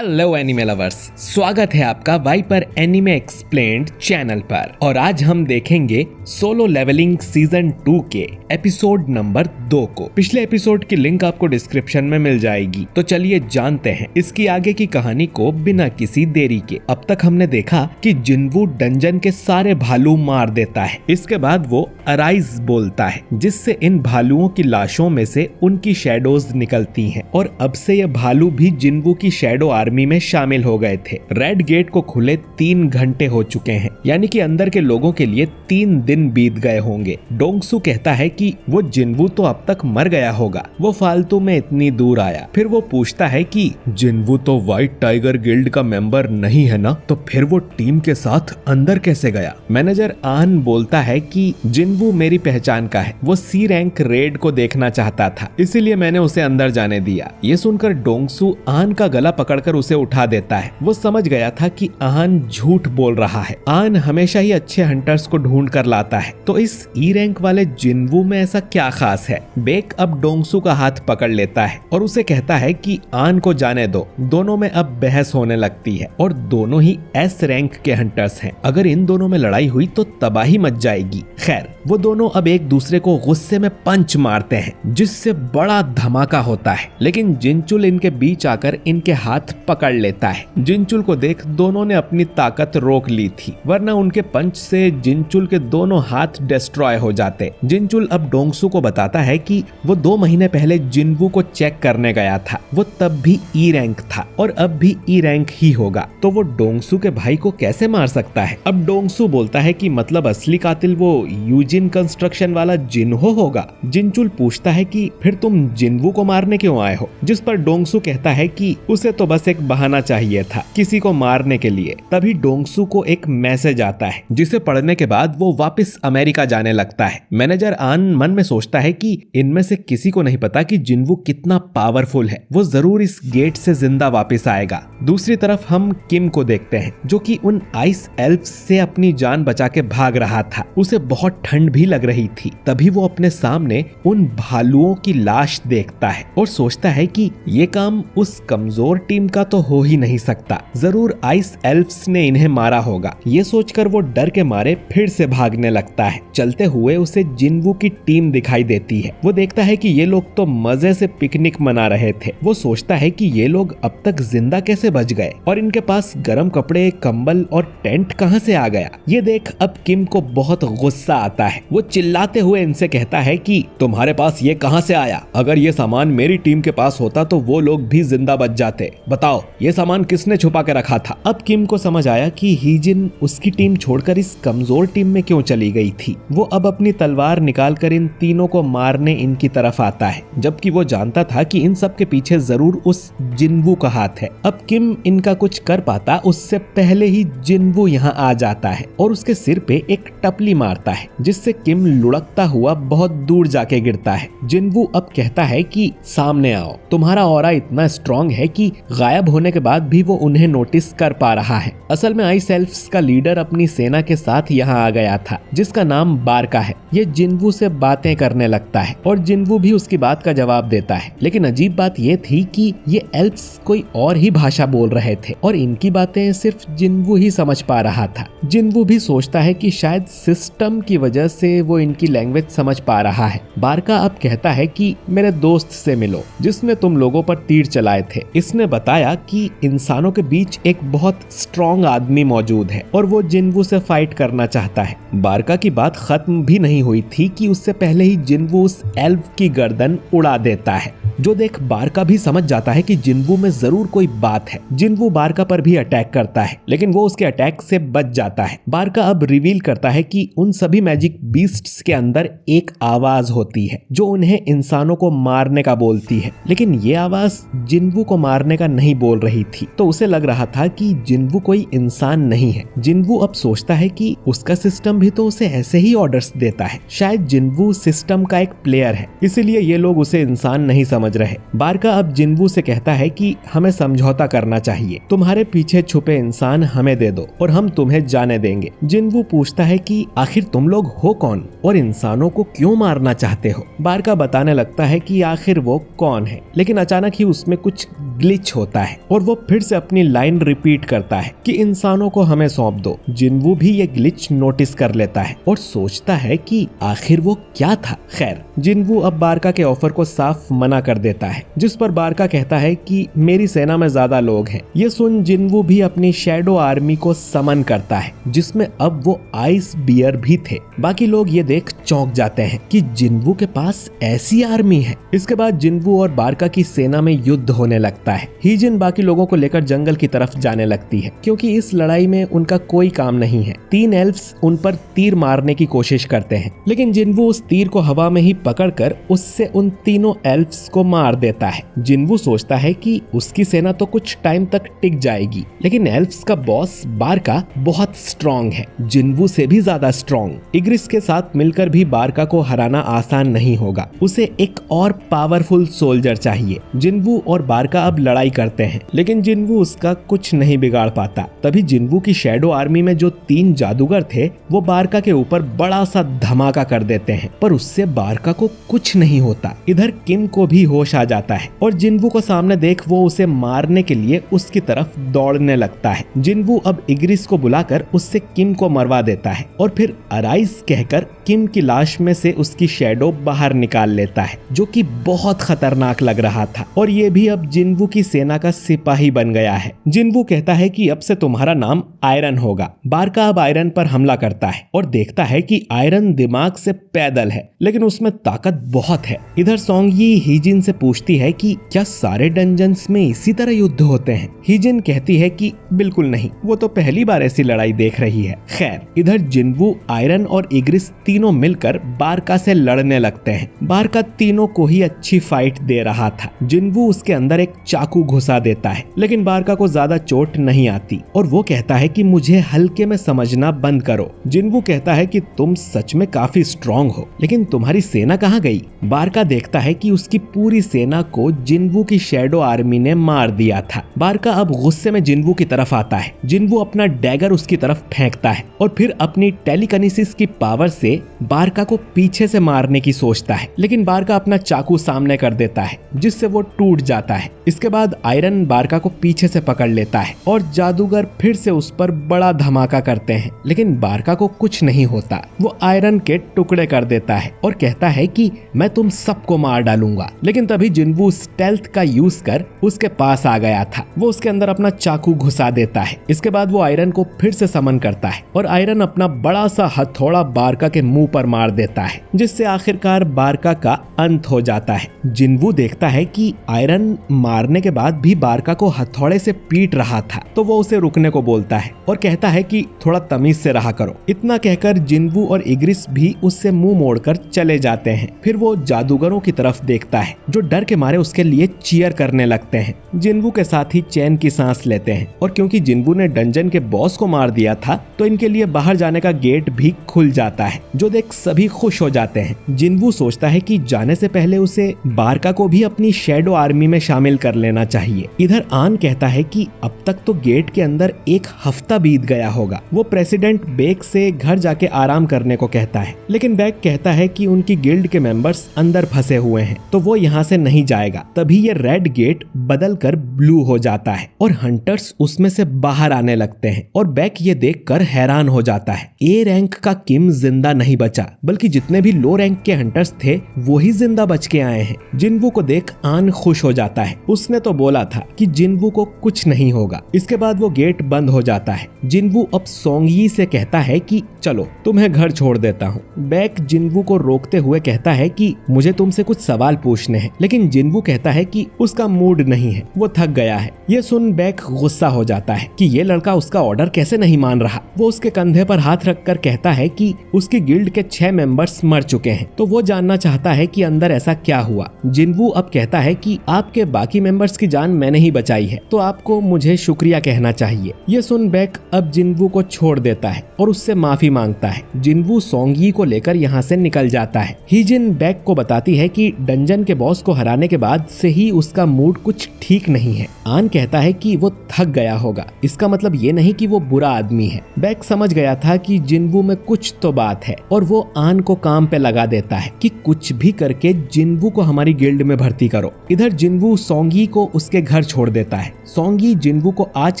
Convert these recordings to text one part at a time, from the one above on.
Hello anime lovers, स्वागत है आपका वाइपर एनिमे एक्सप्लेन्ड चैनल पर। और आज हम देखेंगे सोलो लेवलिंग सीजन 2 के एपिसोड नंबर 2 को। पिछले एपिसोड की लिंक आपको डिस्क्रिप्शन में मिल जाएगी। तो चलिए जानते हैं इसकी आगे की कहानी को बिना किसी देरी के। अब तक हमने देखा कि जिनवू डंजन के सारे भालू मार देता है। इसके बाद वो अराइज बोलता है, जिससे इन भालुओं की लाशों में से उनकी शैडोज निकलती हैं। और अब से ये भालू भी जिनवू की शैडो आर्मी में शामिल हो गए थे। रेड गेट को खुले 3 घंटे हो चुके हैं, यानी कि अंदर के लोगों के लिए 3 दिन बीत गए होंगे। डोंगसू कहता है कि वो जिनवू तो अब तक मर गया होगा, वो फालतू में इतनी दूर आया। फिर वो पूछता है कि जिनवू तो व्हाइट टाइगर गिल्ड का मेंबर नहीं है ना, तो फिर वो टीम के साथ अंदर कैसे गया। मैनेजर आन बोलता है कि जिनवू मेरी पहचान का है, वो सी रैंक रेड को देखना चाहता था, इसीलिए मैंने उसे अंदर जाने दिया। ये सुनकर डोंगसू आन का गला पकड़कर उसे उठा देता है। वो समझ गया था कि आन झूठ बोल रहा है। आन हमेशा ही अच्छे हंटर्स को ढूंढ कर लाता है, तो इस ई रैंक वाले जिनवू में ऐसा क्या खास है। बेक अब डोंगसू का हाथ पकड़ लेता है और उसे कहता है कि आन को जाने दो। दोनों में अब बहस होने लगती है और दोनों ही एस रैंक के हंटर्स हैं। अगर इन दोनों में लड़ाई हुई तो तबाही मच जाएगी। खैर, वो दोनों अब एक दूसरे को गुस्से में पंच मारते हैं, जिससे बड़ा धमाका होता है। लेकिन जिनचुल इनके बीच आकर इनके हाथ पकड़ लेता है। जिनचुल को देख दोनों ने अपनी ताकत रोक ली थी, वरना उनके पंच से जिनचुल के दोनों हाथ डिस्ट्रॉय हो जाते। जिनचुल अब डोंगसू को बताता है कि वो 2 महीने पहले जिनवू को चेक करने गया था। वो तब भी ई रैंक था और अब भी ई रैंक ही होगा, तो वो डोंगसू के भाई को कैसे मार सकता है। अब डोंगसू बोलता है कि मतलब असली कातिल वो यूजिन कंस्ट्रक्शन वाला जिनहो होगा। जिनचुल पूछता है कि फिर तुम जिनवू को मारने क्यों आए हो, जिस पर डोंगसू कहता है कि उसे तो बस एक बहाना चाहिए था किसी को मारने के लिए। तभी डोंगसू को एक मैसेज आता है, जिसे पढ़ने के बाद वो वापस अमेरिका जाने लगता है। मैनेजर आन मन में सोचता है कि इनमें से किसी को नहीं पता कि जिनवू कितना पावरफुल है, वो जरूर इस गेट से जिंदा वापस आएगा। दूसरी तरफ हम किम को देखते हैं, जो कि उन आइस एल्फ्स से अपनी जान बचा के भाग रहा था। उसे बहुत ठंड भी लग रही थी। तभी वो अपने सामने उन भालुओं की लाश देखता है और सोचता है कि ये काम उस कमजोर टीम का तो हो ही नहीं सकता, जरूर आइस एल्फ्स ने इन्हें मारा होगा। ये सोचकर वो डर के मारे फिर से भागने लगता है। चलते हुए उसे जिनवू की टीम दिखाई देती है। वो देखता है कि ये लोग तो मजे से पिकनिक मना रहे थे। वो सोचता है कि ये लोग अब तक जिंदा कैसे बच गए और इनके पास गर्म कपड़े, कंबल और टेंट कहां से आ गया। ये देख अब किम को बहुत गुस्सा आता है। वो चिल्लाते हुए इनसे कहता है कि तुम्हारे पास ये कहां से आया। अगर ये सामान मेरी टीम के पास होता तो वो लोग भी जिंदा बच जाते। बताओ ये सामान किसने छुपा के रखा था। अब किम को समझ आया कि हीजिन उसकी टीम छोड़कर इस कमजोर टीम में क्यों चली गई थी। वो अब अपनी तलवार निकालकर इन तीनों को मारने इनकी तरफ आता है, जबकि वो जानता था कि इन सब के पीछे जरूर उस जिनवू का हाथ है। अब किम इनका कुछ कर पाता उससे पहले ही जिनवू यहाँ आ जाता है और उसके सिर पे एक टपली मारता है, जिससे किम लुढ़कता हुआ बहुत दूर जाके गिरता है। जिनवू अब कहता है कि सामने आओ। तुम्हारा ऑरा इतना स्ट्रॉन्ग है कि गायब होने के बाद भी वो उन्हें नोटिस कर पा रहा है। असल में आइस एल्फ्स का लीडर अपनी सेना के साथ यहाँ आ गया था, जिसका नाम बारका है। ये जिनवू से बातें करने लगता है और जिनवू भी उसकी बात का जवाब देता है। लेकिन अजीब बात ये थी कि ये एल्फ्स कोई और ही भाषा बोल रहे थे और इनकी बातें सिर्फ जिनवू ही समझ पा रहा था। जिनवू भी सोचता है कि शायद सिस्टम की वजह से वो इनकी लैंग्वेज समझ पा रहा है। बारका अब कहता है कि मेरे दोस्त से मिलो, जिसने तुम लोगों पर तीर चलाए थे। इसने बताया कि इंसानों के बीच एक बहुत स्ट्रॉन्ग आदमी मौजूद है और वो जिनवू से फाइट करना चाहता है। बारका की बात खत्म भी नहीं हुई थी कि उससे पहले ही जिनवू उस एल्फ की गर्दन उड़ा देता है, जो देख बारका भी समझ जाता है कि जिनवू में जरूर कोई बात है। जिनवू बारका पर भी अटैक करता है, लेकिन वो उसके अटैक से बच जाता है। बारका अब रिवील करता है कि उन सभी मैजिक बीस्ट्स के अंदर एक आवाज होती है जो उन्हें इंसानों को मारने का बोलती है, लेकिन ये आवाज जिनवू को मारने का नहीं बोल रही थी। तो उसे लग रहा था कि जिनवू कोई इंसान नहीं है। जिनवू अब सोचता है कि उसका सिस्टम भी तो उसे ऐसे ही ऑर्डर्स देता है। शायद जिनवू सिस्टम का एक प्लेयर है, इसीलिए ये लोग उसे इंसान नहीं समझ रहे। बारका अब जिनवू से कहता है कि हमें समझौता करना करना चाहिए। तुम्हारे पीछे छुपे इंसान हमें दे दो और हम तुम्हें जाने देंगे। जिनवू पूछता है कि आखिर तुम लोग हो कौन और इंसानों को क्यों मारना चाहते हो। बारका बताने लगता है कि आखिर वो कौन है, लेकिन अचानक ही उसमें कुछ ग्लिच होता है और वो फिर से अपनी लाइन रिपीट करता है कि इंसानों को हमें सौंप दो। जिनवू भी ये ग्लिच नोटिस कर लेता है और सोचता है कि आखिर वो क्या था। खैर, जिनवू अब बारका के ऑफर को साफ मना कर देता है, जिस पर बारका कहता है कि मेरी सेना में ज्यादा लोग हैं। ये सुन जिनवू भी अपनी शैडो आर्मी को समन करता है, जिसमें अब वो आइस बियर भी थे। बाकी लोग ये देख चौंक जाते हैं कि जिनवू के पास ऐसी आर्मी है। इसके बाद जिनवू और बारका की सेना में युद्ध होने लगता है। हीजिन बाकी लोगों को लेकर जंगल की तरफ जाने लगती है, क्योंकि इस लड़ाई में उनका कोई काम नहीं है। 3 एल्फ्स उन पर तीर मारने की कोशिश करते हैं, लेकिन जिनवू उस तीर को हवा में ही पकड़कर उससे उन तीनों एल्फ्स को मार देता है। जिनवू सोचता है कि उसकी सेना तो कुछ टाइम तक टिक जाएगी, लेकिन एल्फ्स का बॉस बारका बहुत स्ट्रॉन्ग है, जिनवू से भी ज्यादा स्ट्रॉन्ग। इग्रिस के साथ मिलकर भी बारका को हराना आसान नहीं होगा। उसे एक और पावरफुल सोल्जर चाहिए। जिनवू और बारका अब लड़ाई करते हैं, लेकिन जिनवू उसका कुछ नहीं बिगाड़ पाता। तभी जिनवू की शैडो आर्मी में जो 3 जादूगर थे वो बारका के ऊपर बड़ा सा धमाका कर देते हैं, पर उससे बारका को कुछ नहीं होता। इधर किम को भी होश आ जाता है और जिनवू को सामने देख वो उसे मारने के लिए उसकी तरफ दौड़ने लगता है। जिनवू अब इग्रिस को बुलाकर उससे किम को मरवा देता है और फिर अराइज कहकर किम की लाश में से उसकी शैडो बाहर निकाल लेता है, जो कि बहुत खतरनाक लग रहा था। और ये भी अब जिनवू की सेना का सिपाही बन गया है। जिनवू कहता है कि अब से तुम्हारा नाम आयरन होगा। बारका अब आयरन पर हमला करता है और देखता है कि आयरन दिमाग से पैदल है, लेकिन उसमें ताकत बहुत है। इधर सोंगयी हीजिन से पूछती है कि क्या सारे डंजन्स में इसी तरह युद्ध होते हैं। हीजिन कहती है कि बिल्कुल नहीं, वो तो पहली बार ऐसी लड़ाई देख रही है। खैर, इधर जिनवू, आयरन और इग्रिस तीनों मिलकर बारका से लड़ने लगते हैं। बारका तीनों को ही अच्छी फाइट दे रहा था। जिनवू उसके अंदर एक चाकू घुसा देता है, लेकिन बारका को ज्यादा चोट नहीं आती और वो कहता है कि मुझे हल्के में समझना बंद करो। जिनवू कहता है कि तुम सच में काफी स्ट्रॉन्ग हो, लेकिन तुम्हारी सेना कहाँ गई। बारका देखता है कि उसकी पूरी सेना को जिनवू की शैडो आर्मी ने मार दिया था। बारका अब गुस्से में जिनवू की तरफ आता है। जिनवू अपना डैगर उसकी तरफ फेंकता है और फिर अपनी टेलीकिनेसिस की पावर से बारका को पीछे से मारने की सोचता है, लेकिन बारका अपना चाकू सामने कर देता है, जिससे वो टूट जाता है। इसके बाद आयरन बारका को पीछे से पकड़ लेता है और जादूगर फिर से उस पर बड़ा धमाका करते हैं, लेकिन बारका को कुछ नहीं होता। वो आयरन के टुकड़े कर देता है और कहता है कि मैं तुम सबको मार डालूंगा। लेकिन तभी जिनवू स्टेल्थ का यूज कर उसके पास आ गया था। वो उसके अंदर अपना चाकू घुसा देता है। इसके बाद वो आयरन को फिर से समन करता है और आयरन अपना बड़ा सा हथौड़ा बारका के मुंह पर मार देता है, जिससे आखिरकार बारका का अंत हो जाता है। जिनवू देखता है कि आयरन मारने के बाद भी बारका को हथौड़े से पीट रहा था, तो वो उसे रुकने को बोलता है और कहता है कि थोड़ा तमीज से रहा करो। इतना कहकर जिनवू और इग्रिस भी उससे मुंह मोड़कर चले जाते हैं। फिर वो जादूगरों की तरफ देखता है, जो डर के मारे उसके लिए चीयर करने लगते हैं। जिनवू के साथ ही चैन की सांस लेते हैं और क्योंकि जिनवू ने डंजन के बॉस को मार दिया था, तो इनके लिए बाहर जाने का गेट भी खुल जाता है, जो देख सभी खुश हो जाते हैं। जिनवू सोचता है कि जाने से पहले उसे बारका को भी अपनी शैडो आर्मी में शामिल कर लेना चाहिए। इधर आन कहता है कि अब तक तो गेट के अंदर 1 हफ्ता बीत गया होगा। वो प्रेसिडेंट बेक से घर जाके आराम करने को कहता है, लेकिन बेक कहता है कि उनकी गिल्ड के मेंबर्स अंदर फंसे हुए हैं, तो वो यहाँ से नहीं जाएगा। तभी ये रेड गेट बदल कर ब्लू हो जाता है और हंटर्स उसमें से बाहर आने लगते हैं और बेक ये देखकर हैरान हो जाता है। ए रैंक का किम जिंदा नहीं बचा, बल्कि जितने भी लो रैंक के हंटर्स थे वो ही जिंदा बच के आए हैं। जिनवू को देख आन खुश हो जाता है। उसने तो बोला था कि जिनवू को कुछ नहीं होगा। इसके बाद वो गेट बंद हो जाता है। जिनवू अब सोंगयी से कहता है कि चलो तुम्हें घर छोड़ देता हूँ। बेक जिनवू को रोकते हुए कहता है कि मुझे तुमसे कुछ सवाल पूछने हैं, लेकिन जिनवू कहता है कि उसका मूड नहीं है, वो थक गया है। ये सुन बेक गुस्सा हो जाता है कि ये लड़का उसका ऑर्डर कैसे नहीं मान रहा। वो उसके कंधे पर हाथ रखकर कहता है कि उसकी गिल्ड के 6 मेंबर्स मर चुके हैं। तो वो जानना चाहता है कि अंदर ऐसा क्या हुआ। जिनवू अब कहता है कि आपके बाकी मेंबर्स की जान मैंने ही बचाई है, तो आपको मुझे शुक्रिया कहना चाहिए। ये सुन बेक अब जिनवू को छोड़ देता है और उससे माफी मांगता है। जिनवू सोंगी को लेकर यहाँ से निकल जाता है। हीजिन बेक को बताती है कि डंजन के बॉस को हराने के बाद से ही उसका मूड कुछ ठीक नहीं है। आन कहता है कि वो थक गया होगा, इसका मतलब ये नहीं कि वो बुरा आदमी है। बेक समझ गया था कि जिनवू में कुछ तो बात है और वो आन को काम पे लगा देता है कि कुछ भी करके जिनवू को हमारी गिल्ड में भर्ती करो। इधर जिनवू सोंगी को उसके घर छोड़ देता है। सोंगी जिनवू को आज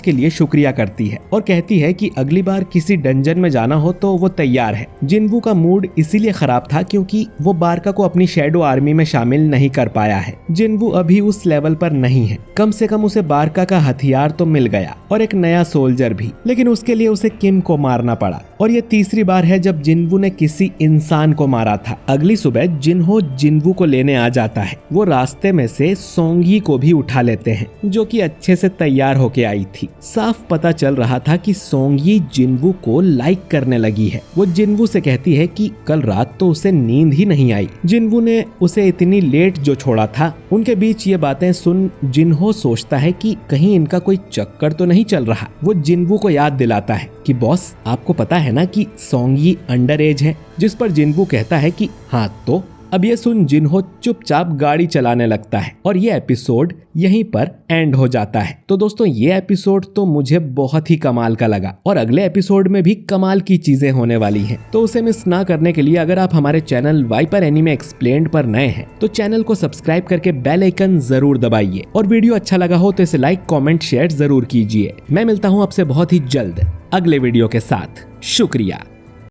के लिए शुक्रिया करती है और कहती है कि अगली बार किसी डंजन में जाना हो तो वो तैयार है। जिनवू का मूड इसीलिए खराब था क्योंकि वो बारका को अपनी शैडो आर्मी में शामिल नहीं कर पाया है। जिनवू अभी उस लेवल पर नहीं है। कम से कम उसे बारका का हथियार तो मिल गया और एक नया सोल्जर भी, लेकिन उसके लिए उसे किम को मारना पड़ा। और ये तीसरी बार है जब जिनवू ने किसी इंसान को मारा था। अगली सुबह जिन्हो जिनवू को लेने आ जाता है। वो रास्ते में से सोंगी को भी उठा लेते हैं, जो कि अच्छे से तैयार होके आई थी। साफ पता चल रहा था कि सोंगी जिनवू को लाइक करने लगी है। वो जिनवू से कहती है कि कल रात तो उसे नींद ही नहीं आई। जिनवू ने उसे इतनी लेट जो छोड़ा था। उनके बीच ये बातें सुन जिन्हो सोचता है कि कहीं इनका कोई चक्कर तो नहीं चल रहा। वो जिनवू को याद दिलाता है कि बॉस, आपको पता है ना कि सोंगी अंडर एज है, जिस पर जिनवू कहता है कि हाँ। तो अब ये सुन जिन्हो चुपचाप गाड़ी चलाने लगता है और ये एपिसोड यहीं पर एंड हो जाता है। तो दोस्तों, ये एपिसोड तो मुझे बहुत ही कमाल का लगा और अगले एपिसोड में भी कमाल की चीजें होने वाली हैं। तो उसे मिस ना करने के लिए अगर आप हमारे चैनल वाइपर एनीमे एक्सप्लेन्ड पर नए हैं तो चैनल को सब्सक्राइब करके बेल आइकन जरूर दबाइए और वीडियो अच्छा लगा हो तो इसे लाइक, कॉमेंट, शेयर जरूर कीजिए। मैं मिलता हूँ आपसे बहुत ही जल्द अगले वीडियो के साथ। शुक्रिया।